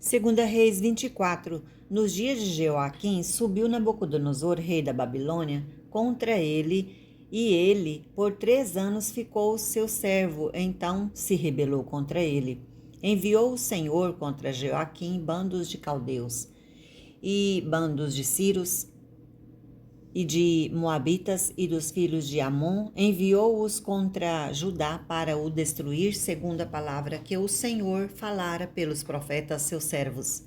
Segunda Reis 24. Nos dias de Jeoaquim, subiu Nabucodonosor, rei da Babilônia, contra ele, e ele, por 3 anos, ficou seu servo. Então se rebelou contra ele. Enviou o Senhor contra Jeoaquim bandos de caldeus e bandos de sírios e de moabitas e dos filhos de Amon, enviou-os contra Judá para o destruir, segundo a palavra que o Senhor falara pelos profetas seus servos.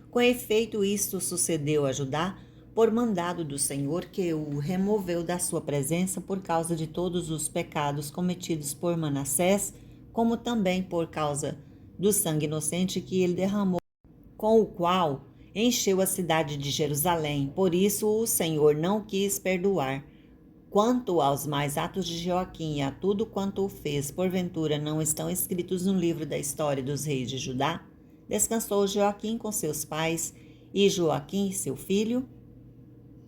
Com efeito, isto sucedeu a Judá por mandado do Senhor, que o removeu da sua presença por causa de todos os pecados cometidos por Manassés, como também por causa do sangue inocente que ele derramou, com o qual encheu a cidade de Jerusalém. Por isso o Senhor não quis perdoar. Quanto aos mais atos de Joaquim e a tudo quanto o fez, porventura não estão escritos no livro da história dos reis de Judá? Descansou Joaquim com seus pais, e Joaquim, seu filho,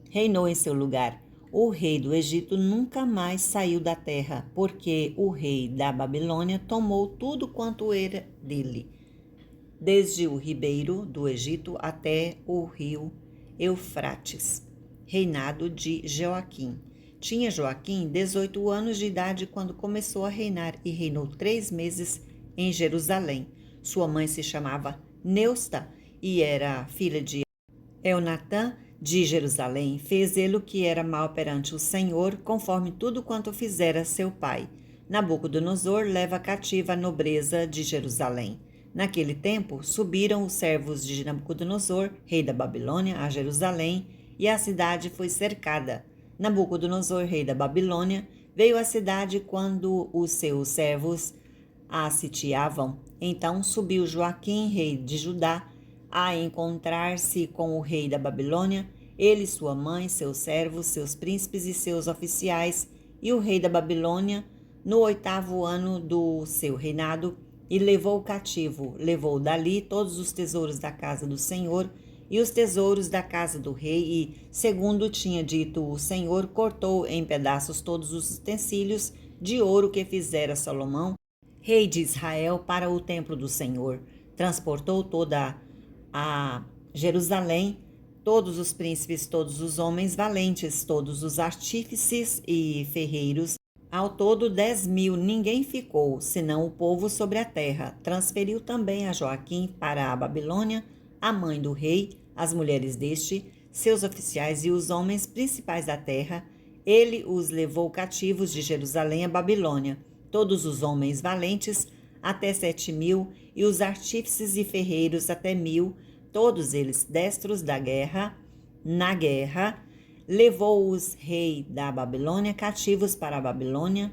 reinou em seu lugar. O rei do Egito nunca mais saiu da terra, porque o rei da Babilônia tomou tudo quanto era dele, desde o ribeiro do Egito até o rio Eufrates. Reinado de Joaquim. Tinha Joaquim 18 anos de idade quando começou a reinar e reinou 3 meses em Jerusalém. Sua mãe se chamava Neusta e era filha de Elnatã de Jerusalém. Fez ele o que era mal perante o Senhor, conforme tudo quanto fizera seu pai. Nabucodonosor leva cativa a nobreza de Jerusalém. Naquele tempo, subiram os servos de Nabucodonosor, rei da Babilônia, a Jerusalém, e a cidade foi cercada. Nabucodonosor, rei da Babilônia, veio à cidade quando os seus servos a sitiavam. Então subiu Joaquim, rei de Judá, a encontrar-se com o rei da Babilônia, ele, sua mãe, seus servos, seus príncipes e seus oficiais, e o rei da Babilônia, no 8º ano do seu reinado, e levou cativo, levou dali todos os tesouros da casa do Senhor e os tesouros da casa do rei, e, segundo tinha dito o Senhor, cortou em pedaços todos os utensílios de ouro que fizera Salomão, rei de Israel, para o templo do Senhor. Transportou toda a Jerusalém todos os príncipes, todos os homens valentes, todos os artífices e ferreiros, ao todo 10.000, ninguém ficou, senão o povo sobre a terra. Transferiu também a Joaquim para a Babilônia, a mãe do rei, as mulheres deste, seus oficiais e os homens principais da terra. Ele os levou cativos de Jerusalém à Babilônia, todos os homens valentes, até 7.000, e os artífices e ferreiros até 1.000, todos eles destros da guerra, na guerra. Levou-os rei da Babilônia cativos para a Babilônia.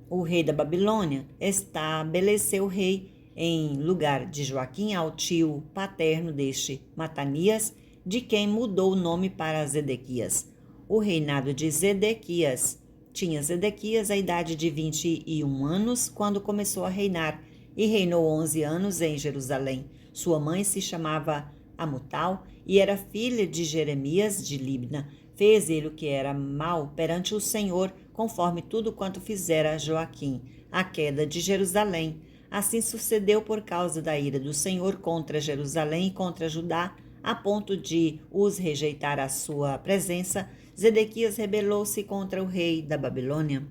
O rei da Babilônia estabeleceu o rei em lugar de Joaquim ao tio paterno deste, Matanias, de quem mudou o nome para Zedequias. O reinado de Zedequias. Tinha Zedequias a idade de 21 anos quando começou a reinar, e reinou 11 anos em Jerusalém. Sua mãe se chamava Amutal e era filha de Jeremias de Libna. Fez ele o que era mal perante o Senhor, conforme tudo quanto fizera Joaquim, a queda de Jerusalém. Assim sucedeu por causa da ira do Senhor contra Jerusalém e contra Judá, a ponto de os rejeitar a sua presença. Zedequias rebelou-se contra o rei da Babilônia.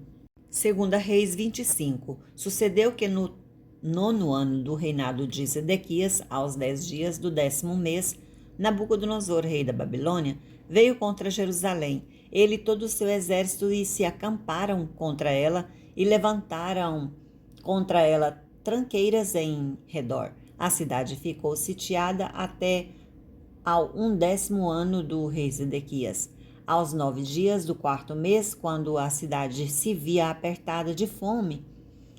Segunda Reis 25. Sucedeu que no 9º ano do reinado de Zedequias, aos 10 dias do 10º mês, Nabucodonosor, rei da Babilônia, veio contra Jerusalém, ele e todo o seu exército, e se acamparam contra ela, e levantaram contra ela tranqueiras em redor. A cidade ficou sitiada até ao 11º ano do rei Zedequias. Aos 9 dias do 4º mês, quando a cidade se via apertada de fome,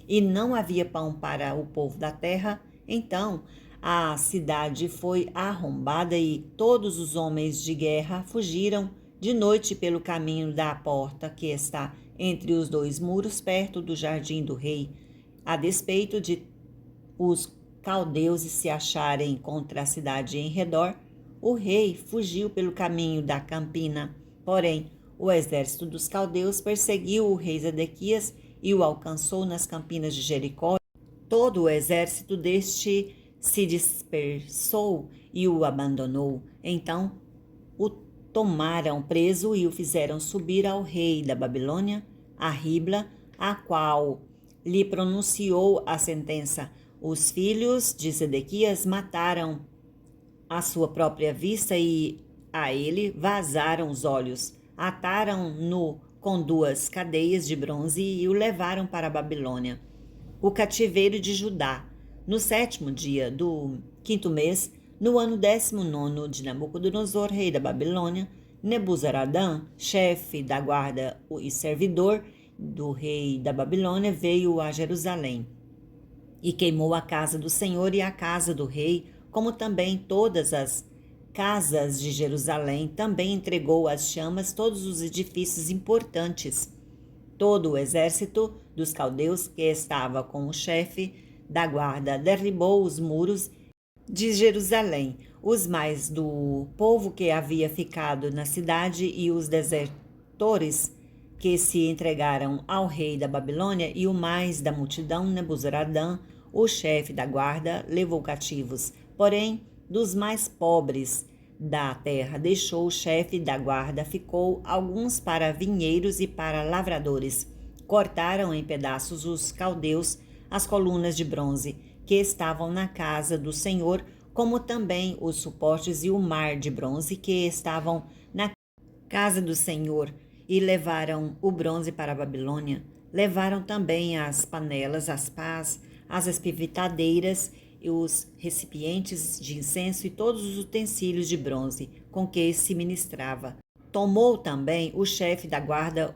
e não havia pão para o povo da terra, então a cidade foi arrombada e todos os homens de guerra fugiram de noite pelo caminho da porta que está entre os 2 muros, perto do jardim do rei. A despeito de os caldeus se acharem contra a cidade em redor, o rei fugiu pelo caminho da campina. Porém, o exército dos caldeus perseguiu o rei Zedequias e o alcançou nas campinas de Jericó. Todo o exército deste se dispersou e o abandonou. Então o tomaram preso e o fizeram subir ao rei da Babilônia, a Ribla, a qual lhe pronunciou a sentença. Os filhos de Sedequias mataram à sua própria vista e a ele vazaram os olhos. Ataram-no com 2 cadeias de bronze e o levaram para a Babilônia. O cativeiro de Judá. No 7º dia do 5º mês, no ano 19º de Nabucodonosor, rei da Babilônia, Nebuzaradã, chefe da guarda e servidor do rei da Babilônia, veio a Jerusalém e queimou a casa do Senhor e a casa do rei, como também todas as casas de Jerusalém. Também entregou às chamas todos os edifícios importantes. Todo o exército dos caldeus que estava com o chefe da guarda derribou os muros de Jerusalém. Os mais do povo que havia ficado na cidade e os desertores que se entregaram ao rei da Babilônia e o mais da multidão, Nebuzaradã, o chefe da guarda, levou cativos. Porém, dos mais pobres da terra deixou o chefe da guarda, ficou alguns para vinheiros e para lavradores. Cortaram em pedaços os caldeus as colunas de bronze que estavam na casa do Senhor, como também os suportes e o mar de bronze que estavam na casa do Senhor, e levaram o bronze para a Babilônia. Levaram também as panelas, as pás, as espivitadeiras e os recipientes de incenso e todos os utensílios de bronze com que se ministrava. Tomou também o chefe da guarda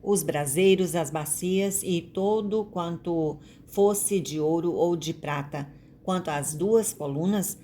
os braseiros, as bacias e todo quanto fosse de ouro ou de prata. Quanto às 2 colunas,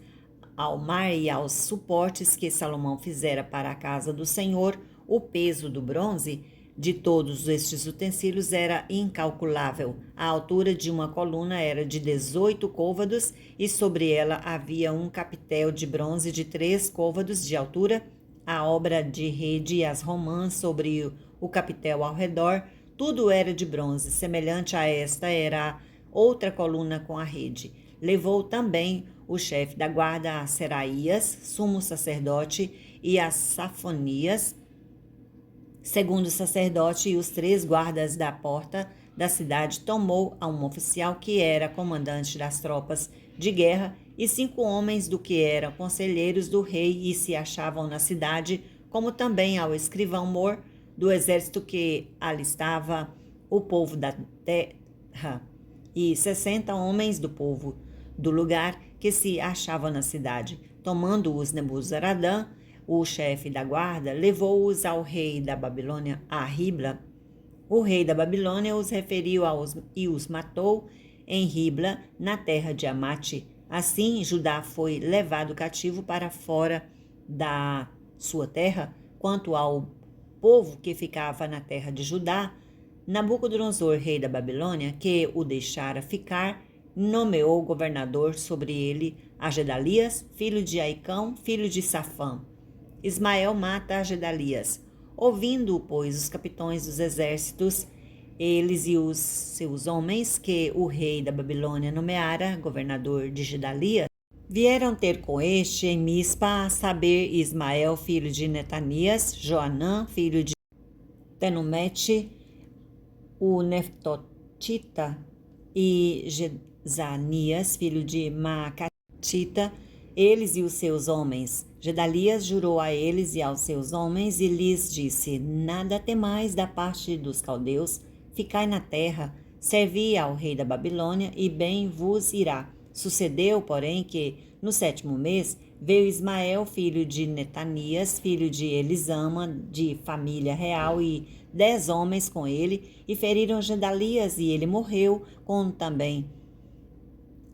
ao mar e aos suportes que Salomão fizera para a casa do Senhor, o peso do bronze de todos estes utensílios era incalculável. A altura de uma coluna era de 18 côvados e sobre ela havia um capitel de bronze de 3 côvados de altura. A obra de rede e as romãs sobre o capitel ao redor, tudo era de bronze. Semelhante a esta era outra coluna com a rede. Levou também o chefe da guarda a Seraías, sumo sacerdote, e a Safonias, segundo sacerdote, e os 3 guardas da porta da cidade. Tomou a um oficial que era comandante das tropas de guerra e 5 homens do que eram conselheiros do rei e se achavam na cidade, como também ao escrivão-mor do exército que alistava o povo da terra, e 60 homens do povo do lugar que se achavam na cidade. Tomando-os Nebuzaradã, o chefe da guarda, levou-os ao rei da Babilônia, a Ribla. O rei da Babilônia os referiu e os matou em Ribla, na terra de Amate. Assim, Judá foi levado cativo para fora da sua terra. Quanto ao povo que ficava na terra de Judá, Nabucodonosor, rei da Babilônia, que o deixara ficar, nomeou governador sobre ele a Gedalias, filho de Aicão, filho de Safã. Ismael mata a Gedalias. Ouvindo, pois, os capitães dos exércitos, eles e os seus homens, que o rei da Babilônia nomeara governador de Gedalias, vieram ter com este em Mispa, a saber, Ismael, filho de Netanias, Joanã, filho de Tenumete, o Neftotita, e Jezanias, filho de Maacatita, eles e os seus homens. Gedalias jurou a eles e aos seus homens e lhes disse: Nada temais da parte dos caldeus, ficai na terra, servi ao rei da Babilônia, e bem vos irá. Sucedeu, porém, que no 7º mês veio Ismael, filho de Netanias, filho de Elisama, de família real, e 10 homens com ele, e feriram Gedalias, e ele morreu, com também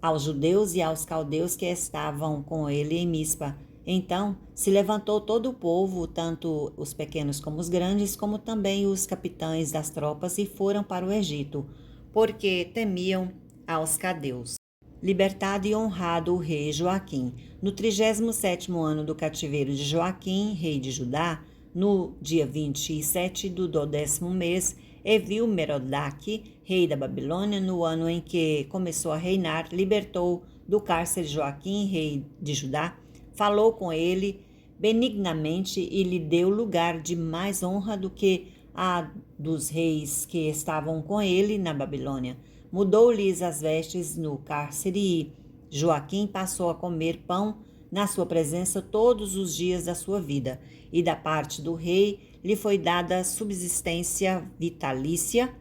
aos judeus e aos caldeus que estavam com ele em Mispa. Então se levantou todo o povo, tanto os pequenos como os grandes, como também os capitães das tropas, e foram para o Egito, porque temiam aos caldeus. Libertado e honrado o rei Joaquim. No 37º ano do cativeiro de Joaquim, rei de Judá, no dia 27 do 12º mês, Evil-Merodach, rei da Babilônia, no ano em que começou a reinar, libertou do cárcere Joaquim, rei de Judá, falou com ele benignamente e lhe deu lugar de mais honra do que a dos reis que estavam com ele na Babilônia. Mudou-lhes as vestes no cárcere e Joaquim passou a comer pão na sua presença todos os dias da sua vida. E da parte do rei lhe foi dada subsistência vitalícia,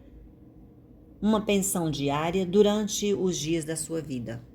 uma pensão diária durante os dias da sua vida.